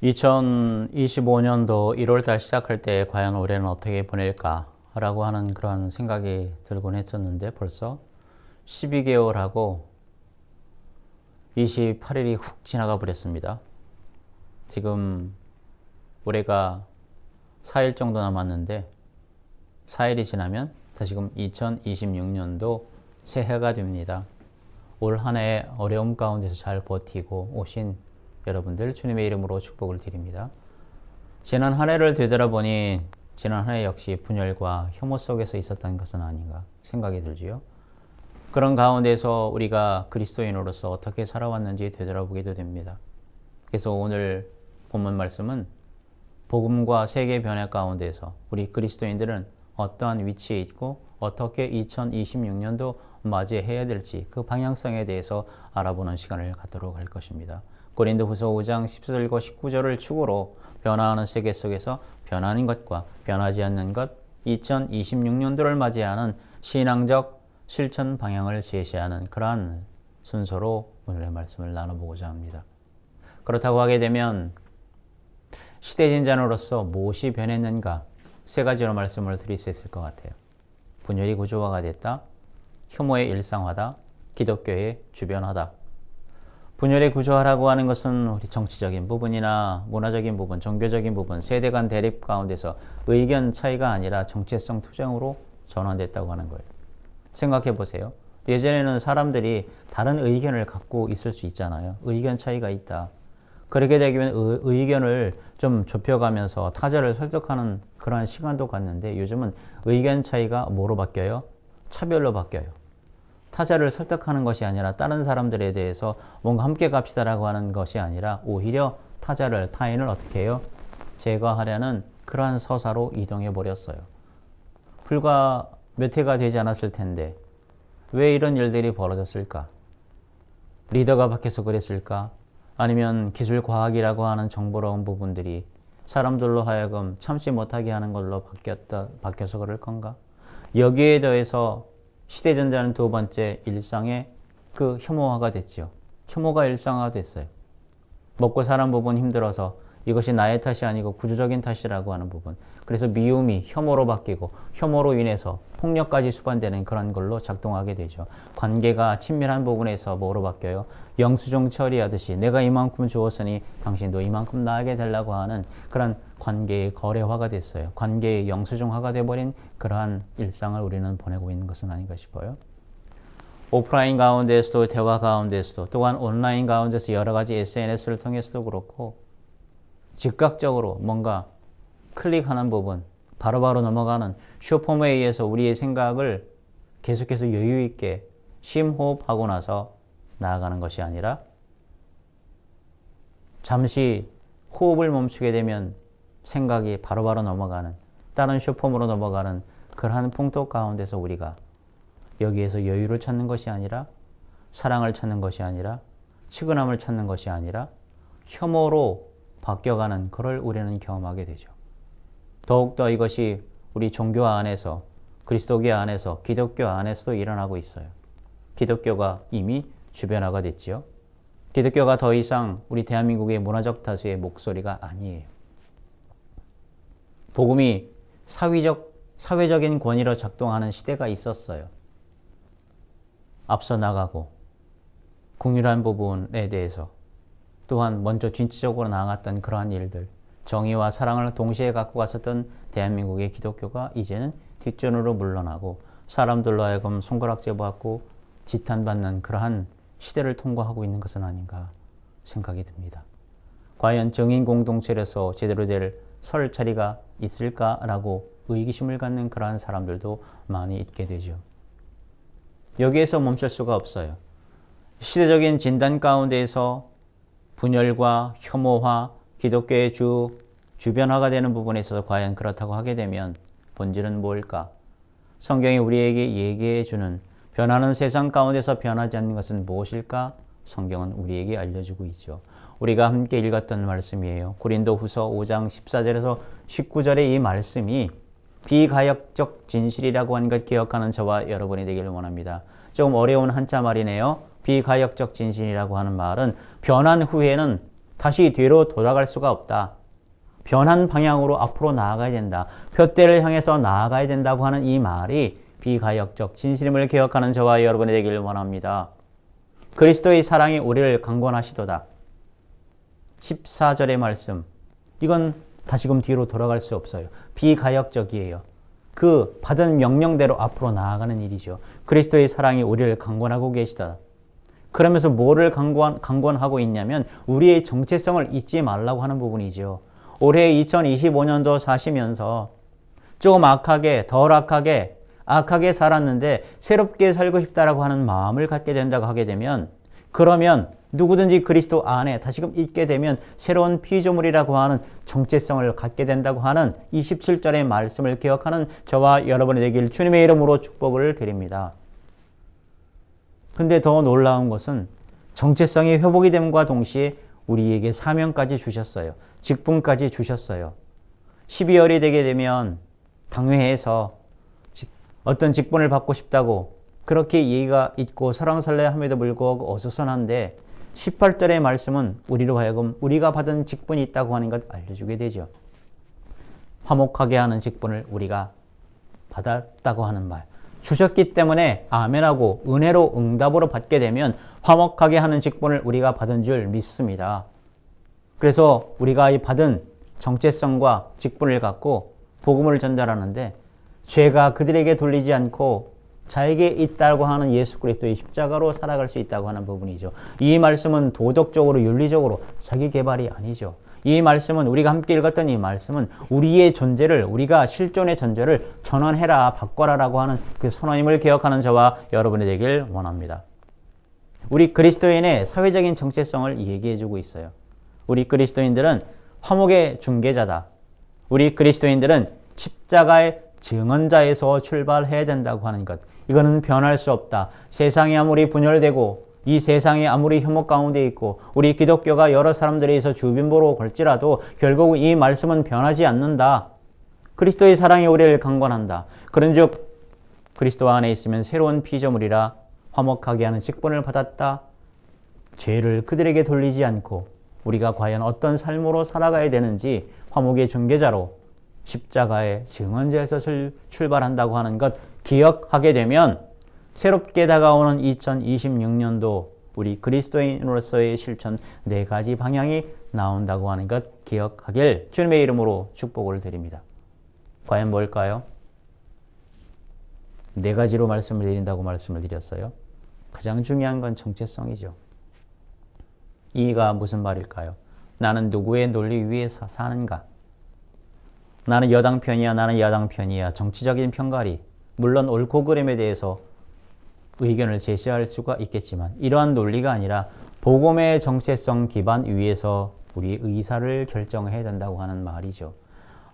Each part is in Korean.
2025년도 1월달 시작할 때 과연 올해는 어떻게 보낼까? 라고 하는 그런 생각이 들곤 했었는데 벌써 12개월하고 28일이 훅 지나가 버렸습니다. 지금 올해가 4일 정도 남았는데 4일이 지나면 다시금 2026년도 새해가 됩니다. 올 한 해 어려움 가운데서 잘 버티고 오신 여러분들 주님의 이름으로 축복을 드립니다. 지난 한 해를 되돌아보니 지난 한 해 역시 분열과 혐오 속에서 있었던 것은 아닌가 생각이 들지요. 그런 가운데서 우리가 그리스도인으로서 어떻게 살아왔는지 되돌아보게도 됩니다. 그래서 오늘 본문 말씀은 복음과 세계 변화 가운데서 우리 그리스도인들은 어떠한 위치에 있고 어떻게 2026년도 맞이해야 될지 그 방향성에 대해서 알아보는 시간을 갖도록 할 것입니다. 고린도후서 5장 14절과 19절을 축으로 변화하는 세계 속에서 변하는 것과 변하지 않는 것, 2026년도를 맞이하는 신앙적 실천 방향을 제시하는 그러한 순서로 오늘의 말씀을 나눠보고자 합니다. 그렇다고 하게 되면 시대진자로서 무엇이 변했는가 세 가지로 말씀을 드릴 수 있을 것 같아요. 분열이 구조화가 됐다, 혐오의 일상화다, 기독교의 주변화다. 분열의 구조화라고 하는 것은 우리 정치적인 부분이나 문화적인 부분, 종교적인 부분, 세대 간 대립 가운데서 의견 차이가 아니라 정체성 투쟁으로 전환됐다고 하는 거예요. 생각해 보세요. 예전에는 사람들이 다른 의견을 갖고 있을 수 있잖아요. 의견 차이가 있다. 그렇게 되면 의견을 좀 좁혀가면서 타자를 설득하는 그러한 시간도 갔는데 요즘은 의견 차이가 뭐로 바뀌어요? 차별로 바뀌어요. 타자를 설득하는 것이 아니라 다른 사람들에 대해서 뭔가 함께 갑시다라고 하는 것이 아니라 오히려 타인을 어떻게 해요? 제거하려는 그러한 서사로 이동해 버렸어요. 불과 몇 해가 되지 않았을 텐데 왜 이런 일들이 벌어졌을까? 리더가 바뀌어서 그랬을까? 아니면 기술 과학이라고 하는 정보로운 부분들이 사람들로 하여금 참지 못하게 하는 걸로 바뀌어서 그럴 건가? 여기에 더해서 시대전자는 두 번째 일상의 그 혐오화가 됐죠. 혐오가 일상화가 됐어요. 먹고 사는 부분 힘들어서 이것이 나의 탓이 아니고 구조적인 탓이라고 하는 부분. 그래서 미움이 혐오로 바뀌고 혐오로 인해서 폭력까지 수반되는 그런 걸로 작동하게 되죠. 관계가 친밀한 부분에서 뭐로 바뀌어요? 영수증 처리하듯이 내가 이만큼 주었으니 당신도 이만큼 나에게 달라고 하는 그런 관계의 거래화가 됐어요. 관계의 영수증화가 돼버린 그러한 일상을 우리는 보내고 있는 것은 아닌가 싶어요. 오프라인 가운데서도 대화 가운데서도 또한 온라인 가운데서 여러 가지 SNS를 통해서도 그렇고 즉각적으로 뭔가 클릭하는 부분 바로바로 넘어가는 숏폼에 의해서 우리의 생각을 계속해서 여유 있게 심호흡하고 나서 나아가는 것이 아니라 잠시 호흡을 멈추게 되면 생각이 바로바로 넘어가는 다른 숏폼으로 넘어가는 그러한 풍토 가운데서 우리가 여기에서 여유를 찾는 것이 아니라 사랑을 찾는 것이 아니라 치근함을 찾는 것이 아니라 혐오로 바뀌어가는 그걸 우리는 경험하게 되죠. 더욱더 이것이 우리 종교 안에서 그리스도교 안에서 기독교 안에서도 일어나고 있어요. 기독교가 이미 주변화가 됐지요. 기독교가 더 이상 우리 대한민국의 문화적 다수의 목소리가 아니에요. 복음이 사회적인 권위로 작동하는 시대가 있었어요. 앞서 나가고 궁유한 부분에 대해서 또한 먼저 진취적으로 나아갔던 그러한 일들, 정의와 사랑을 동시에 갖고 갔었던 대한민국의 기독교가 이제는 뒷전으로 물러나고 사람들로 하여금 손가락질 받고 지탄받는 그러한 시대를 통과하고 있는 것은 아닌가 생각이 듭니다. 과연 정인 공동체로서 제대로 될 설 자리가 있을까라고 의기심을 갖는 그러한 사람들도 많이 있게 되죠. 여기에서 멈출 수가 없어요. 시대적인 진단 가운데에서 분열과 혐오화, 기독교의 주변화가 되는 부분에 있어서 과연 그렇다고 하게 되면 본질은 뭘까? 성경이 우리에게 얘기해주는 변하는 세상 가운데서 변하지 않는 것은 무엇일까? 성경은 우리에게 알려주고 있죠. 우리가 함께 읽었던 말씀이에요. 고린도후서 5장 14절에서 19절의 이 말씀이 비가역적 진실이라고 하는 것 기억하는 저와 여러분이 되기를 원합니다. 조금 어려운 한자 말이네요. 비가역적 진실이라고 하는 말은 변한 후에는 다시 뒤로 돌아갈 수가 없다. 변한 방향으로 앞으로 나아가야 된다. 표대를 향해서 나아가야 된다고 하는 이 말이 비가역적 진실임을 기억하는 저와 여러분이 되기를 원합니다. 그리스도의 사랑이 우리를 강권하시도다. 14절의 말씀. 이건 다시금 뒤로 돌아갈 수 없어요. 비가역적이에요. 그 받은 명령대로 앞으로 나아가는 일이죠. 그리스도의 사랑이 우리를 강권하고 계시다. 그러면서 뭐를 강권하고 있냐면 우리의 정체성을 잊지 말라고 하는 부분이죠. 올해 2025년도 사시면서 조금 덜 악하게 살았는데 새롭게 살고 싶다라고 하는 마음을 갖게 된다고 하게 되면, 그러면 누구든지 그리스도 안에 다시금 있게 되면 새로운 피조물이라고 하는 정체성을 갖게 된다고 하는 27절의 말씀을 기억하는 저와 여러분이 되길 주님의 이름으로 축복을 드립니다. 근데 더 놀라운 것은 정체성이 회복이 됨과 동시에 우리에게 사명까지 주셨어요. 직분까지 주셨어요. 12월이 되게 되면 당회에서 어떤 직분을 받고 싶다고 그렇게 예의가 있고 설왕설래함에도 불구하고 어수선한데 18절의 말씀은 우리로 하여금 우리가 받은 직분이 있다고 하는 것 알려주게 되죠. 화목하게 하는 직분을 우리가 받았다고 하는 말. 주셨기 때문에 아멘하고 은혜로 응답으로 받게 되면 화목하게 하는 직분을 우리가 받은 줄 믿습니다. 그래서 우리가 이 받은 정체성과 직분을 갖고 복음을 전달하는데 죄가 그들에게 돌리지 않고 자에게 있다고 하는 예수 그리스도의 십자가로 살아갈 수 있다고 하는 부분이죠. 이 말씀은 도덕적으로 윤리적으로 자기 개발이 아니죠. 이 말씀은 우리가 함께 읽었던 이 말씀은 우리의 존재를, 우리가 실존의 존재를 전환해라, 바꿔라라고 하는 그 선언임을 기억하는 저와 여러분이 되길 원합니다. 우리 그리스도인의 사회적인 정체성을 얘기해주고 있어요. 우리 그리스도인들은 화목의 중개자다. 우리 그리스도인들은 십자가의 증언자에서 출발해야 된다고 하는 것. 이거는 변할 수 없다. 세상이 아무리 분열되고 이 세상이 아무리 혐오 가운데 있고 우리 기독교가 여러 사람들에 의해서 주변보로 걸지라도 결국 이 말씀은 변하지 않는다. 그리스도의 사랑이 우리를 강권한다. 그런즉 그리스도 안에 있으면 새로운 피조물이라 화목하게 하는 직분을 받았다. 죄를 그들에게 돌리지 않고 우리가 과연 어떤 삶으로 살아가야 되는지 화목의 중개자로 십자가의 증언자에서 출발한다고 하는 것 기억하게 되면 새롭게 다가오는 2026년도 우리 그리스도인으로서의 실천 4가지 방향이 나온다고 하는 것 기억하길 주님의 이름으로 축복을 드립니다. 과연 뭘까요? 4가지로 말씀을 드린다고 말씀을 드렸어요. 가장 중요한 건 정체성이죠. 이가 무슨 말일까요? 나는 누구의 논리 위에서 사는가? 나는 여당 편이야, 나는 야당 편이야. 정치적인 편가리. 물론 옳고 그름에 대해서 의견을 제시할 수가 있겠지만 이러한 논리가 아니라 복음의 정체성 기반 위에서 우리의 의사를 결정해야 된다고 하는 말이죠.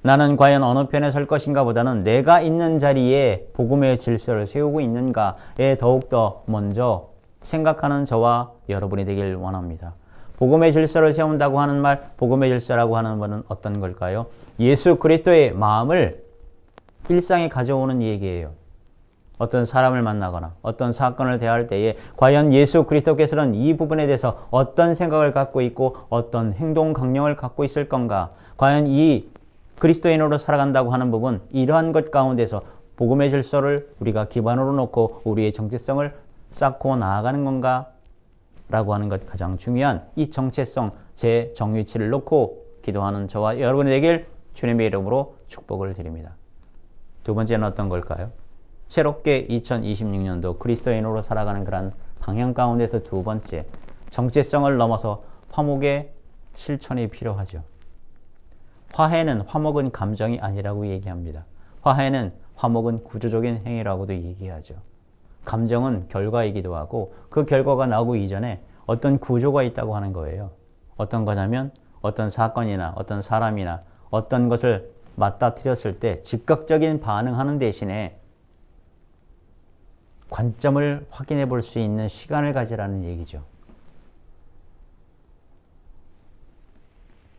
나는 과연 어느 편에 설 것인가 보다는 내가 있는 자리에 복음의 질서를 세우고 있는가에 더욱더 먼저 생각하는 저와 여러분이 되길 원합니다. 복음의 질서를 세운다고 하는 말, 복음의 질서라고 하는 것은 어떤 걸까요? 예수 그리스도의 마음을 일상에 가져오는 얘기예요. 어떤 사람을 만나거나 어떤 사건을 대할 때에 과연 예수 그리스도께서는 이 부분에 대해서 어떤 생각을 갖고 있고 어떤 행동 강령을 갖고 있을 건가? 과연 이 그리스도인으로 살아간다고 하는 부분, 이러한 것 가운데서 복음의 질서를 우리가 기반으로 놓고 우리의 정체성을 쌓고 나아가는 건가? 라고 하는 것 가장 중요한 이 정체성, 제 정위치를 놓고 기도하는 저와 여러분이 되길 주님의 이름으로 축복을 드립니다. 두 번째는 어떤 걸까요? 새롭게 2026년도 그리스도인으로 살아가는 그런 방향 가운데서 두 번째, 정체성을 넘어서 화목의 실천이 필요하죠. 화목은 감정이 아니라고 얘기합니다. 화목은 구조적인 행위라고도 얘기하죠. 감정은 결과이기도 하고 그 결과가 나오고 이전에 어떤 구조가 있다고 하는 거예요. 어떤 거냐면 어떤 사건이나 어떤 사람이나 어떤 것을 맞닥뜨렸을 때 즉각적인 반응하는 대신에 관점을 확인해 볼 수 있는 시간을 가지라는 얘기죠.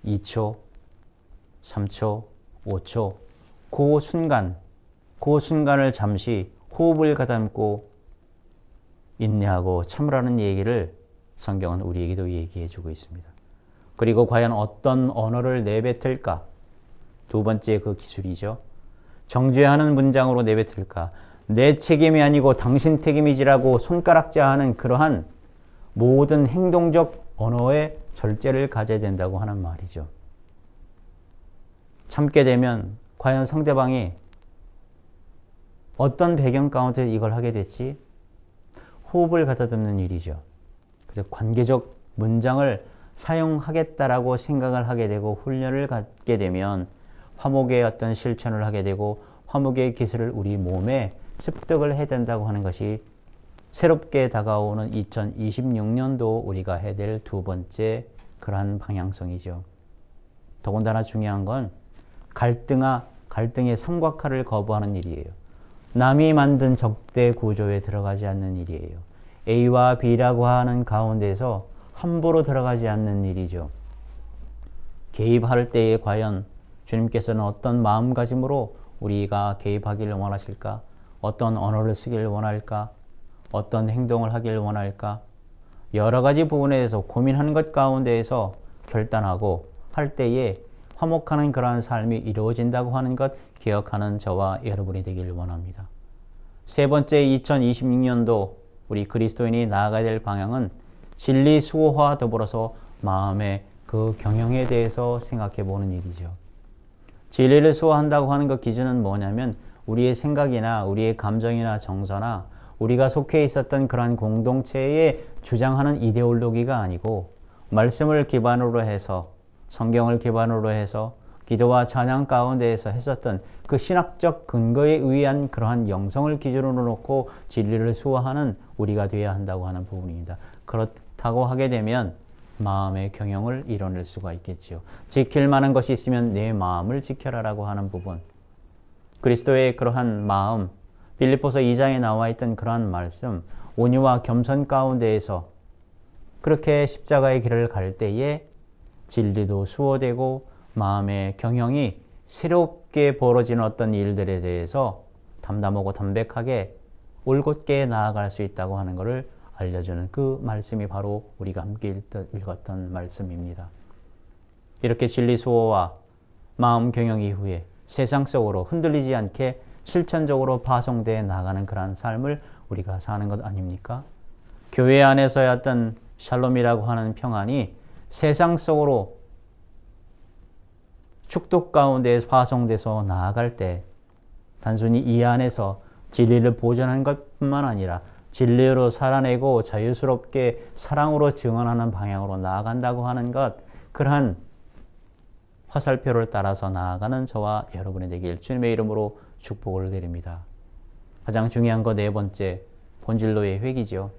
2초, 3초, 5초, 그 순간을 잠시 호흡을 가다듬고 인내하고 참으라는 얘기를 성경은 우리에게도 얘기해 주고 있습니다. 그리고 과연 어떤 언어를 내뱉을까? 두 번째 그 기술이죠. 정죄하는 문장으로 내뱉을까? 내 책임이 아니고 당신 책임이지라고 손가락질하는 그러한 모든 행동적 언어의 절제를 가져야 된다고 하는 말이죠. 참게 되면 과연 상대방이 어떤 배경 가운데 이걸 하게 됐지? 호흡을 가다듬는 일이죠. 그래서 관계적 문장을 사용하겠다라고 생각을 하게 되고 훈련을 갖게 되면 화목의 어떤 실천을 하게 되고 화목의 기술을 우리 몸에 습득을 해야 된다고 하는 것이 새롭게 다가오는 2026년도 우리가 해야 될 두 번째 그러한 방향성이죠. 더군다나 중요한 건 갈등의 삼각화를 거부하는 일이에요. 남이 만든 적대 구조에 들어가지 않는 일이에요. A와 B라고 하는 가운데서 함부로 들어가지 않는 일이죠. 개입할 때에 과연 주님께서는 어떤 마음가짐으로 우리가 개입하기를 원하실까? 어떤 언어를 쓰기를 원할까? 어떤 행동을 하기를 원할까? 여러 가지 부분에 대해서 고민하는 것 가운데에서 결단하고 할 때에 화목하는 그러한 삶이 이루어진다고 하는 것 기억하는 저와 여러분이 되기를 원합니다. 세 번째 2026년도 우리 그리스도인이 나아가야 될 방향은 진리 수호와 더불어서 마음의 그 경영에 대해서 생각해 보는 일이죠. 진리를 수호한다고 하는 것 기준은 뭐냐면 우리의 생각이나 우리의 감정이나 정서나 우리가 속해 있었던 그러한 공동체에 주장하는 이데올로기가 아니고 말씀을 기반으로 해서 성경을 기반으로 해서 기도와 찬양 가운데에서 했었던 그 신학적 근거에 의한 그러한 영성을 기준으로 놓고 진리를 수호하는 우리가 되어야 한다고 하는 부분입니다. 그렇다고 하게 되면 마음의 경영을 이뤄낼 수가 있겠지요. 지킬 만한 것이 있으면 내 마음을 지켜라라고 하는 부분. 그리스도의 그러한 마음, 빌립보서 2장에 나와 있던 그러한 말씀, 온유와 겸손 가운데에서 그렇게 십자가의 길을 갈 때에 진리도 수호되고 마음의 경영이 새롭게 벌어지는 어떤 일들에 대해서 담담하고 담백하게 올곧게 나아갈 수 있다고 하는 것을 알려주는 그 말씀이 바로 우리가 함께 읽었던 말씀입니다. 이렇게 진리 수호와 마음 경영 이후에 세상 속으로 흔들리지 않게 실천적으로 파송되어 나가는 그러한 삶을 우리가 사는 것 아닙니까? 교회 안에서의 어떤 샬롬이라고 하는 평안이 세상 속으로 축복 가운데 파송돼서 나아갈 때 단순히 이 안에서 진리를 보존하는 것뿐만 아니라 진리로 살아내고 자유스럽게 사랑으로 증언하는 방향으로 나아간다고 하는 것, 그러한 화살표를 따라서 나아가는 저와 여러분이 되길 주님의 이름으로 축복을 드립니다. 가장 중요한 것 네 번째, 본질로의 회귀죠.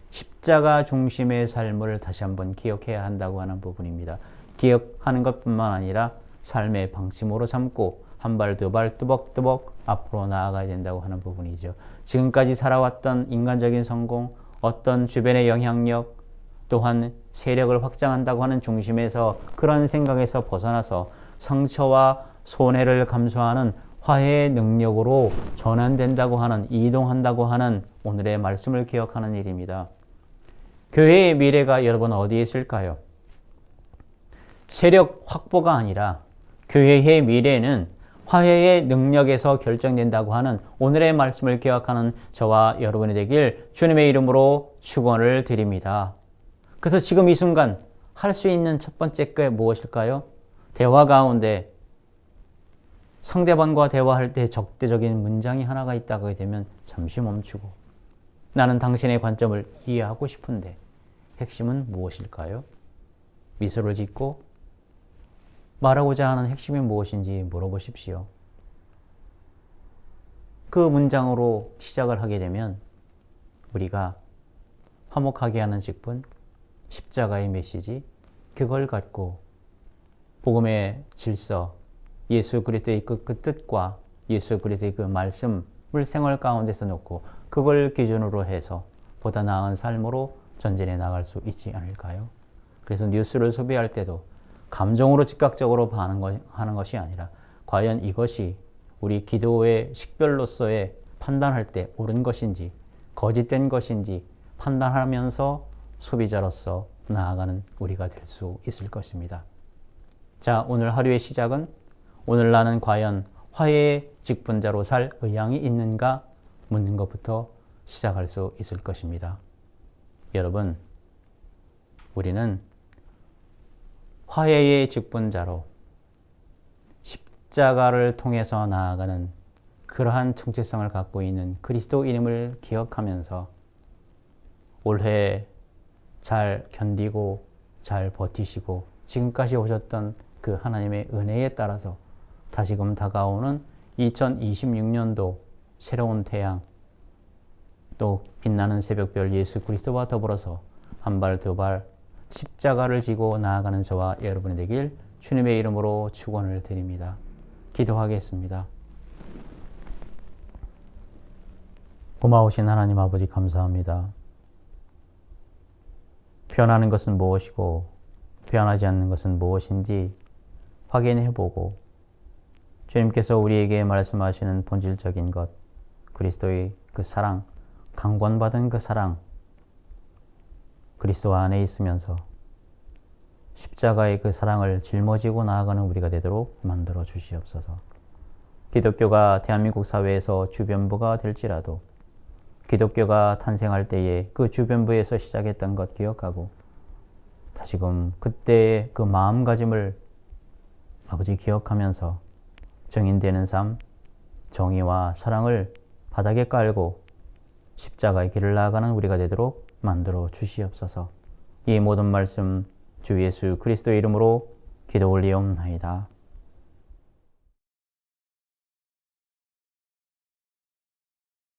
십자가 중심의 삶을 다시 한번 기억해야 한다고 하는 부분입니다. 기억하는 것뿐만 아니라 삶의 방침으로 삼고 한 발 두 발 뚜벅뚜벅 앞으로 나아가야 된다고 하는 부분이죠. 지금까지 살아왔던 인간적인 성공, 어떤 주변의 영향력, 또한 세력을 확장한다고 하는 중심에서 그런 생각에서 벗어나서 상처와 손해를 감수하는 화해의 능력으로 전환된다고 하는, 이동한다고 하는 오늘의 말씀을 기억하는 일입니다. 교회의 미래가 여러분 어디에 있을까요? 세력 확보가 아니라 교회의 미래는 화해의 능력에서 결정된다고 하는 오늘의 말씀을 기억하는 저와 여러분이 되길 주님의 이름으로 축원을 드립니다. 그래서 지금 이 순간 할 수 있는 첫 번째 게 무엇일까요? 대화 가운데 상대방과 대화할 때 적대적인 문장이 하나가 있다고 되면 잠시 멈추고 나는 당신의 관점을 이해하고 싶은데 핵심은 무엇일까요? 미소를 짓고 말하고자 하는 핵심이 무엇인지 물어보십시오. 그 문장으로 시작을 하게 되면 우리가 화목하게 하는 직분, 십자가의 메시지, 그걸 갖고 복음의 질서, 예수 그리스도의 그 뜻과 예수 그리스도의 그 말씀을 생활 가운데서 놓고 그걸 기준으로 해서 보다 나은 삶으로 전진해 나갈 수 있지 않을까요? 그래서 뉴스를 소비할 때도 감정으로 즉각적으로 하는 것이 아니라 과연 이것이 우리 기도의 식별로서의 판단할 때 옳은 것인지 거짓된 것인지 판단하면서 소비자로서 나아가는 우리가 될 수 있을 것입니다. 자, 오늘 하루의 시작은 오늘 나는 과연 화해의 직분자로 살 의향이 있는가 묻는 것부터 시작할 수 있을 것입니다. 여러분, 우리는 화해의 직분자로 십자가를 통해서 나아가는 그러한 정체성을 갖고 있는 그리스도인임을 기억하면서 올해 잘 견디고 잘 버티시고 지금까지 오셨던 그 하나님의 은혜에 따라서 다시금 다가오는 2026년도 새로운 태양, 또 빛나는 새벽별 예수 그리스도와 더불어서 한 발 두 발 십자가를 지고 나아가는 저와 여러분이 되길 주님의 이름으로 축원을 드립니다. 기도하겠습니다. 고마우신 하나님 아버지 감사합니다. 변하는 것은 무엇이고 변하지 않는 것은 무엇인지 확인해보고 주님께서 우리에게 말씀하시는 본질적인 것, 그리스도의 그 사랑, 강권받은 그 사랑, 그리스도 안에 있으면서 십자가의 그 사랑을 짊어지고 나아가는 우리가 되도록 만들어 주시옵소서. 기독교가 대한민국 사회에서 주변부가 될지라도 기독교가 탄생할 때에 그 주변부에서 시작했던 것 기억하고 다시금 그때의 그 마음가짐을 아버지 기억하면서 정인되는 삶, 정의와 사랑을 바닥에 깔고 십자가의 길을 나아가는 우리가 되도록 만들어 주시옵소서. 이 모든 말씀 주 예수 그리스도의 이름으로 기도 올리옵나이다.